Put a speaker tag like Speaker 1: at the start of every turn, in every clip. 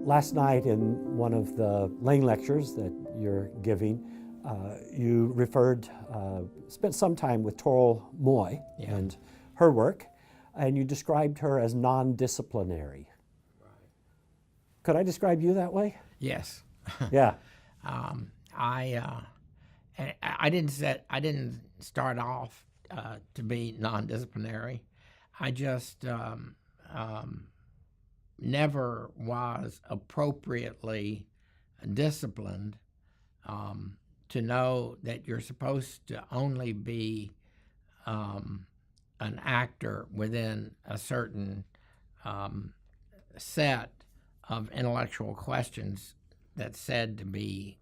Speaker 1: Last night in one of the laying lectures that you're giving, you spent some time with Toril Moy and her work, and you described her as non-disciplinary. Right. Could I describe you that way?
Speaker 2: Yes.
Speaker 1: Yeah.
Speaker 2: I didn't start off to be non-disciplinary. I just never was appropriately disciplined to know that you're supposed to only be an actor within a certain set of intellectual questions that's said to be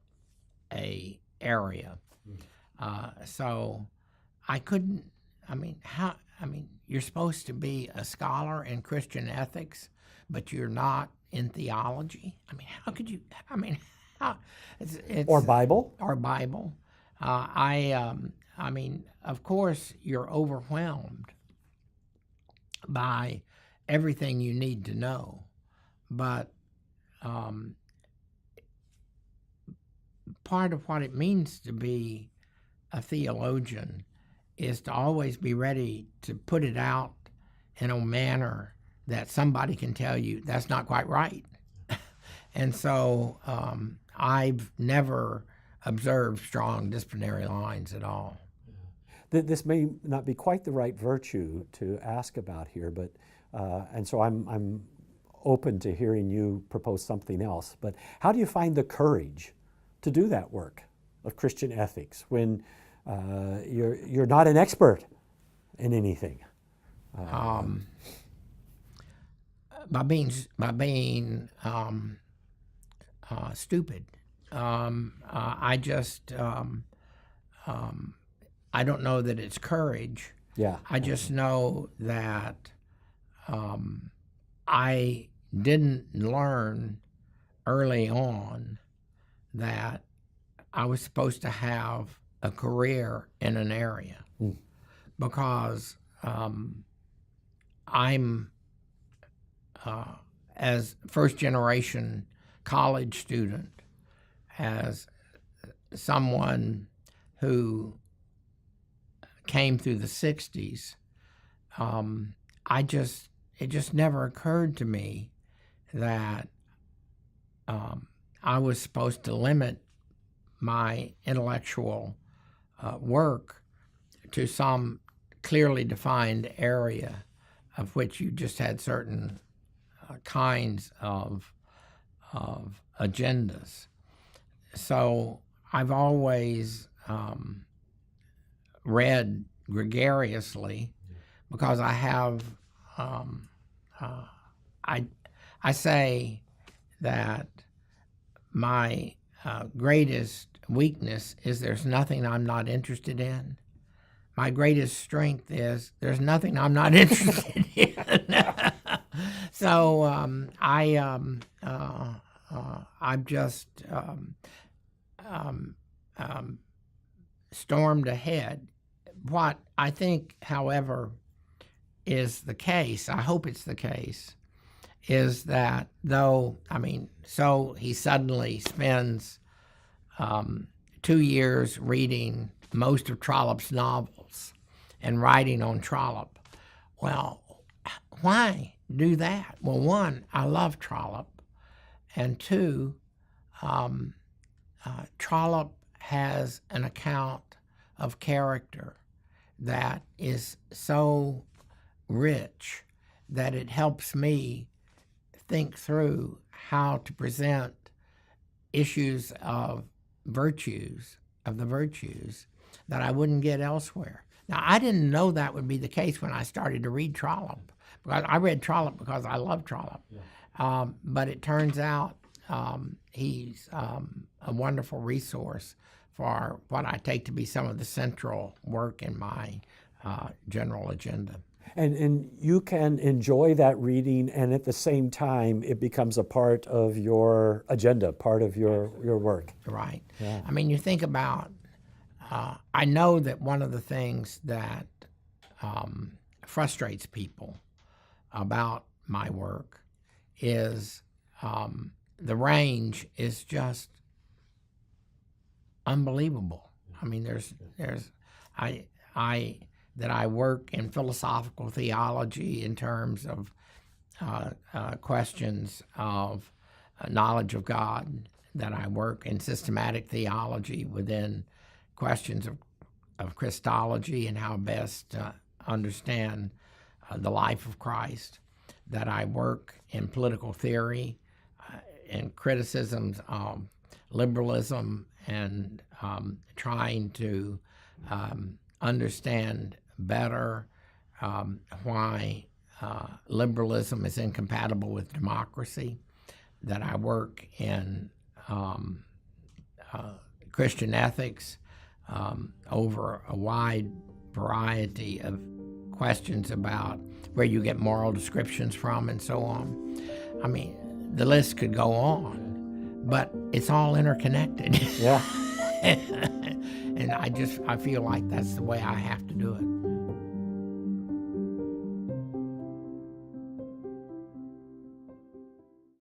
Speaker 2: a area. So I couldn't, you're supposed to be a scholar in Christian ethics, but you're not in theology. How could you, it's
Speaker 1: Or Bible?
Speaker 2: Or Bible. Of course, you're overwhelmed by everything you need to know, but part of what it means to be a theologian is to always be ready to put it out in a manner that somebody can tell you that's not quite right. And so I've never observed strong disciplinary lines at all.
Speaker 1: This may not be quite the right virtue to ask about here, but and so I'm open to hearing you propose something else. But how do you find the courage to do that work of Christian ethics when you're not an expert in anything?
Speaker 2: By being stupid. I don't know that it's courage.
Speaker 1: Yeah.
Speaker 2: I just know that I didn't learn early on that I was supposed to have a career in an area because I'm as first generation college student, as someone who came through the 60s, it just never occurred to me that I was supposed to limit my intellectual work to some clearly defined area of which you just had certain kinds of agendas. So I've always read gregariously because I have, I say that my greatest weakness is there's nothing I'm not interested in. My greatest strength is there's nothing I'm not interested in. So I've just stormed ahead. What I think, however, is the case, I hope it's the case, is that so he suddenly spends 2 years reading most of Trollope's novels and writing on Trollope. Well, why do that? Well, one, I love Trollope, and two, Trollope has an account of character that is so rich that it helps me think through how to present issues of virtues, that I wouldn't get elsewhere. Now, I didn't know that would be the case when I started to read Trollope. I read Trollope because I love Trollope. Yeah. But it turns out he's a wonderful resource for what I take to be some of the central work in my general agenda.
Speaker 1: And you can enjoy that reading, and at the same time, it becomes a part of your agenda, part of your work.
Speaker 2: Right.
Speaker 1: Yeah.
Speaker 2: You think about, I know that one of the things that frustrates people about my work is the range is just unbelievable. I mean, I work in philosophical theology in terms of questions of knowledge of God, that I work in systematic theology within questions of Christology and how best to understand the life of Christ, that I work in political theory and criticisms of liberalism and trying to understand better why liberalism is incompatible with democracy, that I work in Christian ethics over a wide variety of questions about where you get moral descriptions from and so on. I mean, the list could go on, but it's all interconnected.
Speaker 1: Yeah.
Speaker 2: And I feel like that's the way I have to do it.